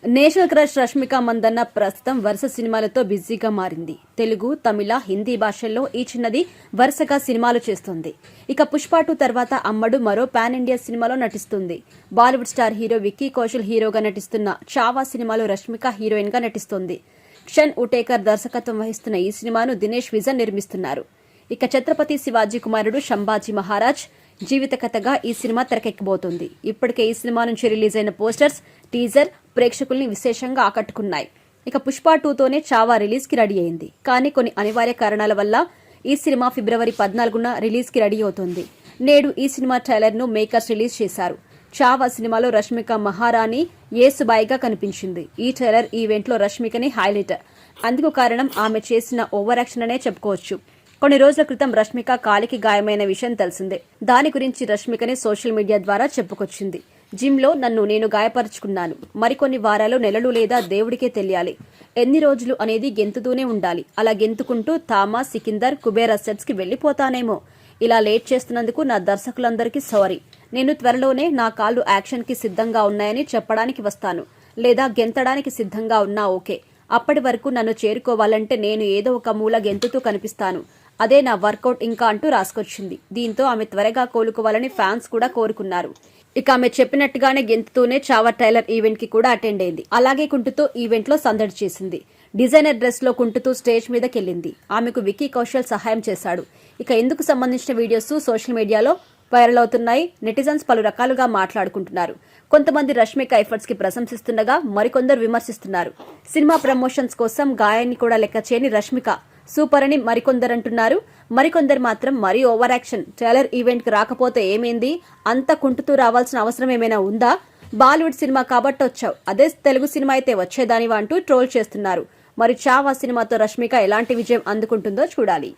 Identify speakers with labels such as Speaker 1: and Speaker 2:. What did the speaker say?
Speaker 1: National crush Rashmika Mandanna ప్రస్తుతం వరుస సినిమాలతో బిజీగా మారింది. తెలుగు, తమిళ, హిందీ భాషల్లో ఈ చిన్నది వరుసగా సినిమాలు చేస్తుంది. ఇక పుష్ప 2 తర్వాత అమ్మడు మరో పాన్ ఇండియా సినిమాలో నటిస్తుంది. బాలీవుడ్ స్టార్ హీరో విక్కీ కౌశల్ హీరోగా నటిస్తున్న చావా సినిమాలో రష్మిక హీరోయిన్ గా నటిస్తోంది. షన్ ఉటేకర్ దర్శకత్వం వహిస్తున్న ఈ సినిమాను దినేష్ విజన్ నిర్మిస్తున్నారు. ఇక ఛత్రపతి శివాజీ కుమారుడు శంభాజీ మహారాజ్ జీవిత కథగా ఈ సినిమా తెరకెక్కబోతోంది. ఇప్పటికే ఈ సినిమా నుంచి రిలీజ్ అయిన పోస్టర్స్, టీజర్ ప్రేక్షకుల్ని విశేషంగా ఆకట్టుకున్నాయి. ఇక పుష్ప 2తోనే చావా రిలీజ్ కి రెడీ అయింది. కానీ కొన్ని అనివార్య కారణాల వల్ల ఈ సినిమా ఫిబ్రవరి 14న రిలీజ్ కి రెడీ అవుతోంది. నేడు ఈ సినిమా ట్రైలర్ ను మేకర్స్ రిలీజ్ చేశారు. చావా సినిమాలో రష్మిక మహారాణి యేసుబాయిగా కనిపించింది. ఈ ట్రైలర్ ఈవెంట్ లో రష్మికని హైలైట్. అందుకు కారణం ఆమె చేసిన ఓవర్ యాక్షన్ అనే చెప్పుకోవచ్చు. కొన్ని రోజుల క్రితం రష్మిక కాలికి గాయమైన విషయం తెలిసిందే. దాని గురించి రష్మికని సోషల్ మీడియా ద్వారా చెప్పుకొచ్చింది. జిమ్ లో నేను గాయపరుచుకున్నాను. మరికొన్ని వారాలు, నెలలు లేదా దేవుడికే తెలియాలి. ఎన్ని రోజులు అనేది గెంతుతూనే ఉండాలి. అలా గెంతుకుంటూ తామా, సికిందర్, కుబేర్ సెట్స్ కి వెళ్లిపోతానేమో. ఇలా లేట్ చేస్తున్నందుకు నా దర్శకులందరికీ సారీ. నేను త్వరలోనే నా కాళ్లు యాక్షన్ కి సిద్ధంగా ఉన్నాయని చెప్పడానికి వస్తాను. లేదా గెంతడానికి సిద్ధంగా ఉన్నా ఓకే. అప్పటి వరకు నన్ను చేరుకోవాలంటే నేను ఏదో ఒక మూల గెంతుతూ కనిపిస్తాను. అదే నా వర్కౌట్ ఇంకా అంటూ రాసుకొచ్చింది. దీంతో ఆమె త్వరగా కోలుకోవాలని ఫ్యాన్స్ కూడా కోరుకున్నారు. ఇక ఆమె చెప్పినట్టుగానే గెంతుతూనే చావా ట్రైలర్ ఈవెంట్ కి కూడా అటెండ్ అయింది. అలాగే కుంటుతూ ఈవెంట్ లో సందడి చేసింది. డిజైనర్ డ్రెస్ లో కుంటుతూ స్టేజ్ మీదకెళ్లింది. ఆమెకు విక్కీ కౌశల్ సహాయం చేశాడు. ఇక ఇందుకు సంబంధించిన వీడియోస్ సోషల్ మీడియాలో వైరల్ అవుతున్నాయి. నెటిజన్స్ పలు రకాలుగా మాట్లాడుకుంటున్నారు. కొంతమంది రష్మిక ఎఫర్ట్స్ కి ప్రశంసిస్తుండగా మరికొందరు విమర్శిస్తున్నారు. సినిమా ప్రమోషన్స్ కోసం గాయాన్ని కూడా లెక్క చేయని రష్మిక సూపర్ అని మరికొందరంటున్నారు. మరికొందరు మాత్రం మరీ ఓవర్ యాక్షన్. ట్రైలర్ ఈవెంట్ కి రాకపోతే ఏమైంది, అంత కుంటుతూ రావాల్సిన అవసరం ఏమైనా ఉందా? బాలీవుడ్ సినిమా కాబట్టి వచ్చావు, అదే తెలుగు సినిమా అయితే వచ్చేదానివా అంటూ ట్రోల్ చేస్తున్నారు. మరి చావా సినిమాతో రష్మిక ఎలాంటి విజయం అందుకుంటుందో చూడాలి.